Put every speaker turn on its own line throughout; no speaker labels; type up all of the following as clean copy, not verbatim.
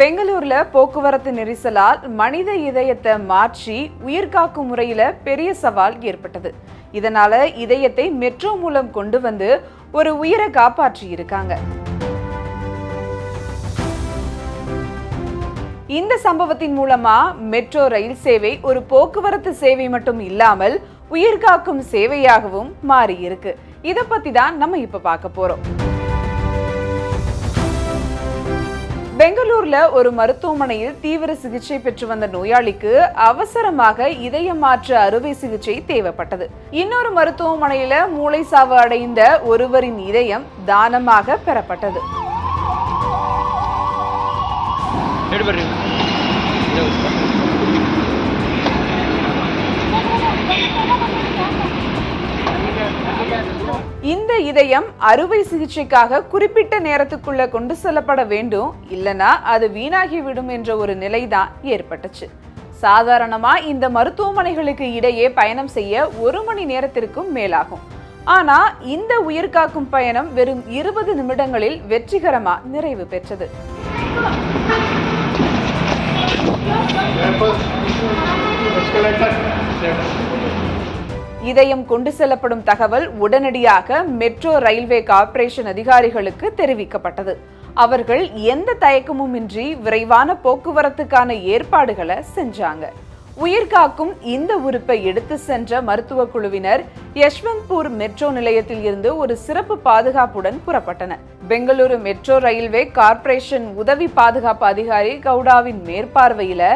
பெங்களூர்ல போக்குவரத்து நெரிசலால் மனித இதயத்தை மாற்றி உயிர்காக்கும் முறையில பெரிய சவால் ஏற்பட்டது. இதனால இதயத்தை மெட்ரோ மூலம் கொண்டு வந்து ஒரு உயிரை காப்பாற்றி இருக்காங்க. இந்த சம்பவத்தின் மூலமா மெட்ரோ ரயில் சேவை ஒரு போக்குவரத்து சேவை மட்டும் இல்லாமல் உயிர்காக்கும் சேவையாகவும் மாறி இருக்கு. இத பத்தி தான் நம்ம இப்ப பார்க்க போறோம். பெங்களூர்ல ஒரு மருத்துவமனையில் தீவிர சிகிச்சை பெற்று வந்த நோயாளிக்கு அவசரமாக இதய மாற்று அறுவை சிகிச்சை தேவைப்பட்டது. இன்னொரு மருத்துவமனையில மூளைசாவு அடைந்த ஒருவரின் இதயம் தானமாக பெறப்பட்டது. இந்த இதயம் அறுவை சிகிச்சைக்காக குறிப்பிட்ட நேரத்துக்குள்ள கொண்டு செல்லப்பட வேண்டும், இல்லனா அது வீணாகிவிடும் என்ற ஒரு நிலைதான் ஏற்பட்டுச்சு. சாதாரணமா இந்த மருத்துவமனைகளுக்கு இடையே பயணம் செய்ய 1 மணி நேரத்திற்கும் மேலாகும். ஆனா இந்த உயிர்காக்கும் பயணம் வெறும் 20 நிமிடங்களில் வெற்றிகரமா நிறைவு பெற்றது. இதயம் கொண்டு செல்லப்படும் தகவல் உடனடியாக மெட்ரோ ரயில்வே கார்ப்பரேஷன் அதிகாரிகளுக்கு தெரிவிக்கப்பட்டது. அவர்கள் எந்த தயக்கமும் இன்றி விரைவான போக்குவரத்துக்கான ஏற்பாடுகளை செஞ்சாங்க. உயிர்காக்கும் இந்த உறுப்பை எடுத்து சென்ற மருத்துவ குழுவினர் யஷ்வந்த்பூர் மெட்ரோ நிலையத்தில் இருந்து ஒரு சிறப்பு பாதுகாப்புடன் புறப்பட்டனர். பெங்களூரு மெட்ரோ ரயில்வே கார்ப்பரேஷன் உதவி பாதுகாப்பு அதிகாரி கவுடாவின் மேற்பார்வையில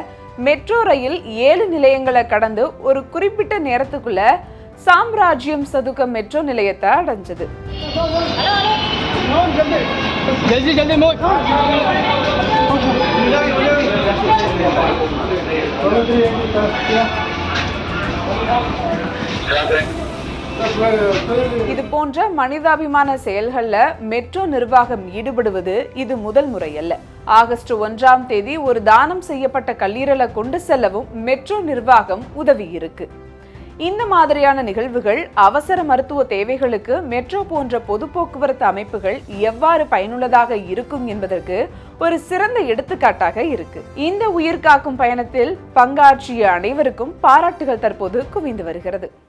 மெட்ரோ ரயில் 7 நிலையங்களை கடந்து ஒரு குறிப்பிட்ட நேரத்துக்குள்ள சாம்ராஜ்யம் சதுக்க மெட்ரோ நிலையத்தை அடைஞ்சது. இது போன்ற மனிதாபிமான செயல்கள்ல மெட்ரோ நிர்வாகம் ஈடுபடுவது இது முதல் முறை அல்ல. ஆகஸ்ட் 1ஆம் தேதி ஒரு தானம் செய்யப்பட்ட கல்லீரலை கொண்டு செல்லவும் மெட்ரோ நிர்வாகம் உதவி இருக்கு. இந்த மாதிரியான நிகழ்வுகள் அவசர மருத்துவ தேவைகளுக்கு மெட்ரோ போன்ற பொது போக்குவரத்து அமைப்புகள் எவ்வாறு பயனுள்ளதாக இருக்கும் என்பதற்கு ஒரு சிறந்த எடுத்துக்காட்டாக இருக்கு. இந்த உயிர்காக்கும் பயணத்தில் பங்காற்றிய அனைவருக்கும் பாராட்டுகள் தற்போது குவிந்து வருகிறது.